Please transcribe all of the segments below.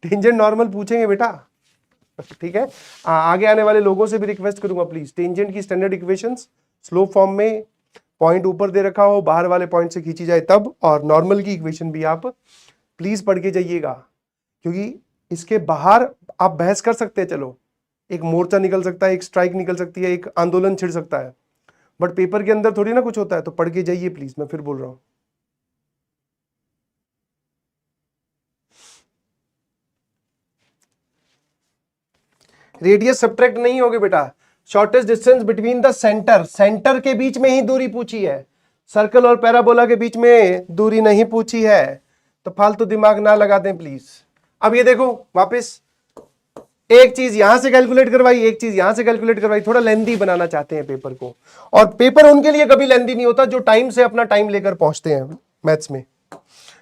Tangent normal पूछेंगे बेटा, ठीक है। आगे आने वाले लोगों से भी रिक्वेस्ट करूंगा प्लीज, टेंजेंट की स्टैंडर्ड इक्वेशंस स्लोप फॉर्म में, पॉइंट ऊपर दे रखा हो, बाहर वाले पॉइंट से खींची जाए तब, और नॉर्मल की इक्वेशन भी आप प्लीज पढ़ के जाइएगा, क्योंकि इसके बाहर आप बहस कर सकते हैं, चलो एक मोर्चा निकल सकता है, एक स्ट्राइक निकल सकती है, एक आंदोलन छिड़ सकता है, बट पेपर के अंदर थोड़ी ना कुछ होता है। तो पढ़ के जाइए प्लीज, मैं फिर बोल रहा हूं। रेडियस सब्ट्रैक्ट नहीं होगी बेटा, shortest distance between the centre, centre के बीच में ही दूरी पूछी है, सर्कल और पैराबोला के बीच में दूरी नहीं पूछी है, तो फालतू दिमाग ना लगा दें प्लीज। अब ये देखो वापस, एक चीज यहां से कैलकुलेट करवाई, एक चीज यहां से कैलकुलेट करवाई, थोड़ा लेंथी बनाना चाहते हैं पेपर को, और पेपर उनके लिए कभी लेंथी नहीं होता जो टाइम से अपना टाइम लेकर पहुंचते हैं मैथ्स में।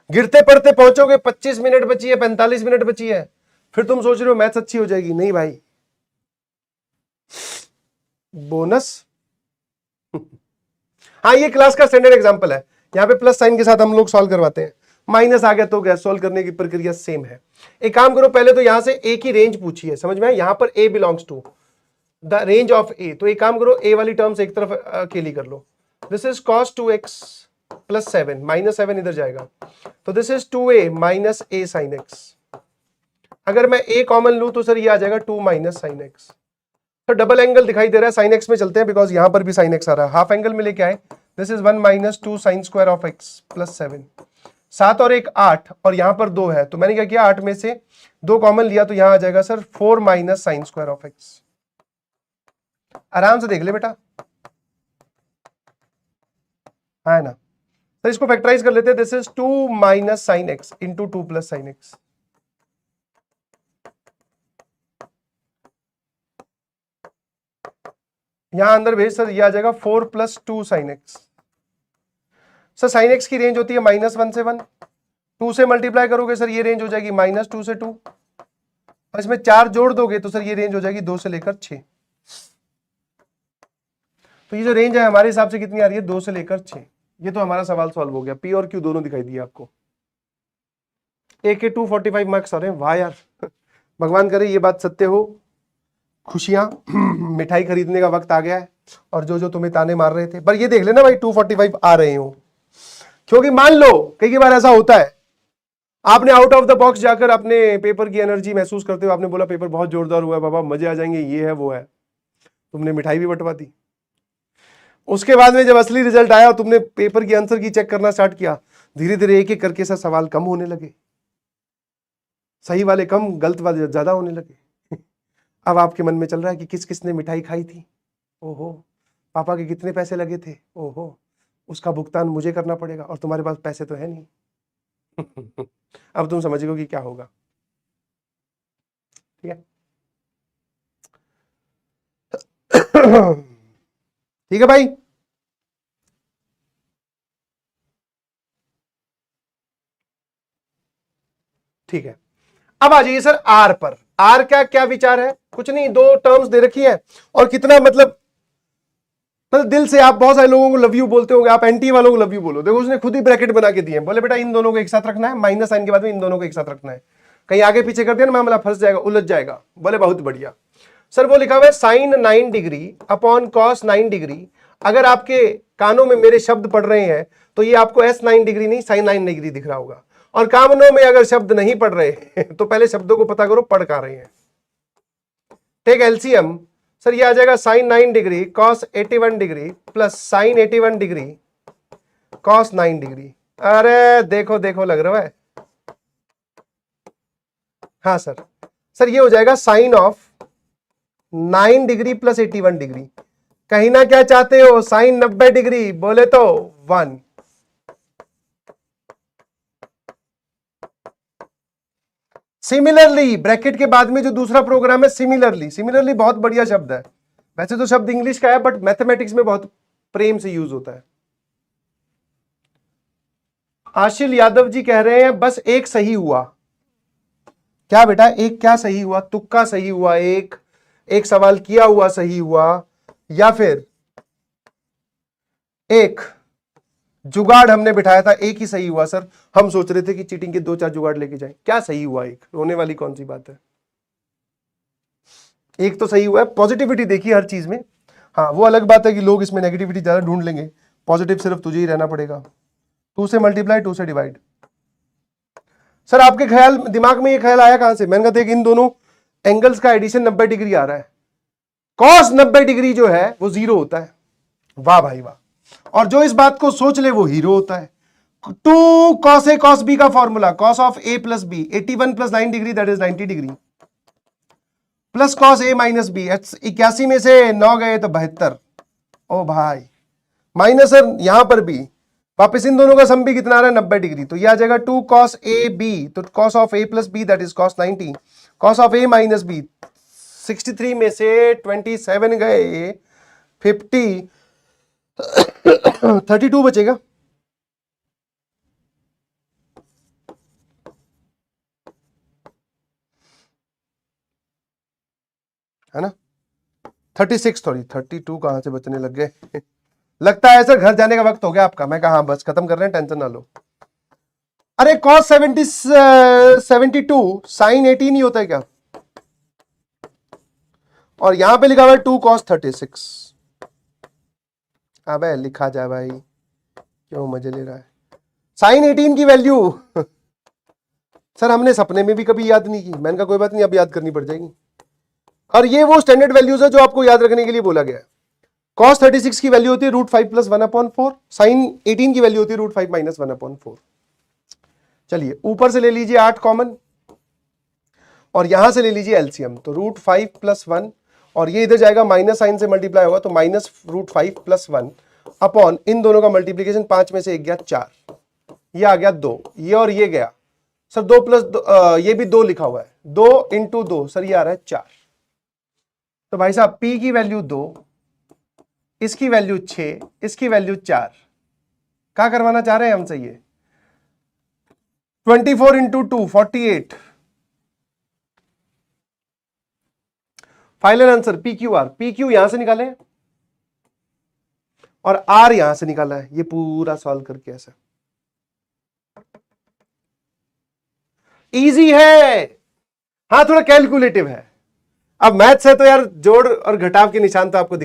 गिरते पड़ते पहुंचोगे, 25 मिनट बची है, 45 मिनट बची है, फिर तुम सोच रहे हो मैथ्स अच्छी हो जाएगी, नहीं भाई, बोनस। हाँ, ये क्लास का स्टैंडर्ड एग्जांपल है, यहां पे प्लस साइन के साथ हम लोग सॉल्व करवाते हैं, माइनस आ गया तो गया, सॉल्व करने की प्रक्रिया सेम है। एक काम करो, पहले तो यहां से ए की रेंज पूछी है, समझ में आया, यहां पर A belongs to the range of A, तो एक काम करो, ए वाली टर्म्स एक तरफ अकेली कर लो, this is cos 2x plus 7, minus 7 इधर जाएगा, तो this is 2a minus a sin x। अगर मैं a कॉमन लूं तो सर ये आ जाएगा 2 माइनस साइन एक्स। तो डबल एंगल दिखाई दे रहा है, साइन एक्स में चलते हैं, बिकॉज यहां पर भी साइन एक्स आ रहा है, हाफ एंगल में लेके आए, this is 1 minus 2 sine square of x plus 7, 7 और 1 8, और यहां पर 2 है, तो मैंने क्या किया, 8 में से 2 कॉमन लिया, तो यहां आ जाएगा sir 4 minus sine square of x. आराम से देख ले बेटा, है ना। तो इसको फैक्टराइज कर लेते हैं, this is 2 minus sine x into 2 plus sine x. यहां अंदर भेज सर, ये आ जाएगा 4 plus 2 sine x. Sir sine x की रेंज होती है -1 से 1, 2 से मल्टीप्लाई करोगे सर ये रेंज हो जाएगी -2 से 2, और इसमें 4 जोड़ दोगे तो सर ये रेंज हो जाएगी 2 से लेकर 6। तो ये जो रेंज है हमारे हिसाब से कितनी आ रही है, 2 से लेकर 6। ये तो हमारा सवाल सॉल्व हो गया, पी और क्यू दोनों दिखाई दिए आपको। ए के 245 मार्क्स आ रहे हैं, वाह यार, भगवान करे ये बात सत्य हो, खुशियां मिठाई खरीदने का वक्त आ गया है, और जो तुम्हें ताने मार रहे थे, पर ये देख लेना भाई 245 आ रहे हो, क्योंकि मान लो कई बार ऐसा होता है, आपने आउट ऑफ द बॉक्स जाकर अपने पेपर की एनर्जी महसूस करते हो, आपने बोला पेपर बहुत जोरदार हुआ है बाबा, मजे आ जाएंगे, ये है वो है, तुमने मिठाई भी बंटवा दी। उसके बाद में जब असली रिजल्ट आया और तुमने पेपर की आंसर की चेक करना स्टार्ट किया, धीरे धीरे एक एक करके सब सवाल कम होने लगे, सही वाले कम, गलत वाले ज्यादा होने लगे। अब आपके मन में चल रहा है कि किस किसने मिठाई खाई थी, ओहो, पापा के कितने पैसे लगे थे, ओहो, उसका भुगतान मुझे करना पड़ेगा, और तुम्हारे पास पैसे तो है नहीं। अब तुम समझोगे कि क्या होगा, ठीक है। ठीक है भाई, ठीक है। अब आ जाइए सर आर पर, आर का क्या विचार है, कुछ नहीं, 2 टर्म्स दे रखी है, और कितना मतलब दिल से आप बहुत सारे लोगों को लव यू बोलते होंगे, आप एंटी वालों को लव यू बोलो, देखो उसने खुद ही ब्रैकेट बना के दिए, बोले बेटा इन दोनों को एक साथ रखना है, माइनस साइन के बाद में इन दोनों को एक साथ रखना है, कहीं आगे पीछे कर दिया ना मामला फंस जाएगा, उलझ जाएगा। बोले बहुत बढ़िया सर, वो लिखा हुआ है sine 9 degree upon cos 9 degree, अगर आपके कानों में मेरे शब्द पढ़ रहे हैं तो ये आपको एस 9 डिग्री नहीं साइन 9 डिग्री दिख रहा होगा, और कानों में अगर शब्द नहीं पढ़ रहे तो पहले शब्दों को पता करो पढ़ कहां रहे हैं। टेक एलसीएम, सर ये आ जाएगा sine 9 degree cos 81 degree plus sine 81 degree cos 9 degree. अरे देखो देखो लग रहा है, हाँ सर, सर ये हो जाएगा sine of 9 degree plus 81 degree, कहीं ना क्या चाहते हो, साइन 90 डिग्री, बोले तो 1। सिमिलरली ब्रैकेट के बाद में जो दूसरा प्रोग्राम है सिमिलरली, सिमिलरली बहुत बढ़िया शब्द है, वैसे तो शब्द इंग्लिश का है बट मैथमेटिक्स में बहुत प्रेम से यूज होता है। आशील यादव जी कह रहे हैं बस एक सही हुआ, क्या बेटा एक क्या सही हुआ, तुक्का सही हुआ, एक सवाल किया हुआ सही हुआ, या फिर एक जुगाड़ हमने बिठाया था, एक ही सही हुआ सर। हम सोच रहे थे कि चीटिंग के 2-4 जुगाड़ लेके जाएं, क्या सही हुआ? एक रोने वाली कौन सी बात है? एक तो सही हुआ है। पॉजिटिविटी देखिए हर चीज में। हाँ, वो अलग बात है कि लोग इसमें नेगेटिविटी ज्यादा ढूंढ लेंगे, पॉजिटिव सिर्फ तुझे ही रहना पड़ेगा। 2 से मल्टीप्लाई, 2 से डिवाइड। सर आपके ख्याल दिमाग में ये ख्याल आया कहां से? मैंने कहा देख, इन दोनों एंगल्स का एडिशन 90 डिग्री आ रहा है, कॉस 90 डिग्री जो है वो 0 होता है। वाह भाई वाह। और जो इस बात को सोच ले वो हीरो होता है। 2 cos A cos B का formula, cos of A plus b, 81 प्लस 9 degree that is 90 degree, plus cos A minus b. 81 में से 9 गए तो 72। ओ भाई, माइनस सर यहां पर भी वापस इन दोनों का सम भी कितना आ रहा है? 90 डिग्री। तो यह आ जाएगा 2 cos A B, तो cos of A plus b that is cos 90, cos of A minus b. 63 में से 27 गए, 50, 32 बचेगा। है ना? 36 सॉरी, 32 कहां से बचने लग गए? लगता है सर घर जाने का वक्त हो गया आपका। मैं कहा हाँ बस खत्म कर रहे हैं, टेंशन ना लो। अरे cos 72 sin 18 ही होता है क्या? और यहां पे लिखा हुआ है 2 cos 36। अबे लिखा जाए भाई, क्यों मजे ले रहा है? sin 18 की वैल्यू सर हमने सपने में भी कभी याद नहीं की। मैंने कहा कोई बात नहीं, अब याद करनी पड़ जाएगी। और ये वो स्टैंडर्ड वैल्यूज है जो आपको याद रखने के लिए बोला गया है। cos 36 की वैल्यू होती है √5 प्लस 1/4, sin 18 की वैल्यू होती है √5 माइनस 1/4। चलिए ऊपर से ले लीजिए 8 कॉमन, और यहां से ले लीजिए एलसीएम, तो √5 प्लस 1, और ये इधर जाएगा माइनस साइन से मल्टीप्लाई होगा, तो माइनस √5 प्लस 1 अपॉन इन दोनों का मल्टीप्लीकेशन, 5 में से 1 गया 4, ये आ गया 2, ये और ये गया सर 2 प्लस 2, ये भी 2 लिखा हुआ है, 2 इंटू 2 सर ये आ रहा है 4। तो भाई साहब P की वैल्यू 2, इसकी वैल्यू 6, इसकी वैल्यू 4। क्या करवाना चाह रहे हैं हमसे? ये 24 into 2 48। Final answer PQR। PQ यहां से निकाले और R यहां से निकाला है, ये पूरा सॉल्व करके ऐसा। इजी है, हाँ थोड़ा कैलकुलेटिव है। अब मैथ्स है तो यार जोड़ और घटाव के निशान तो आपको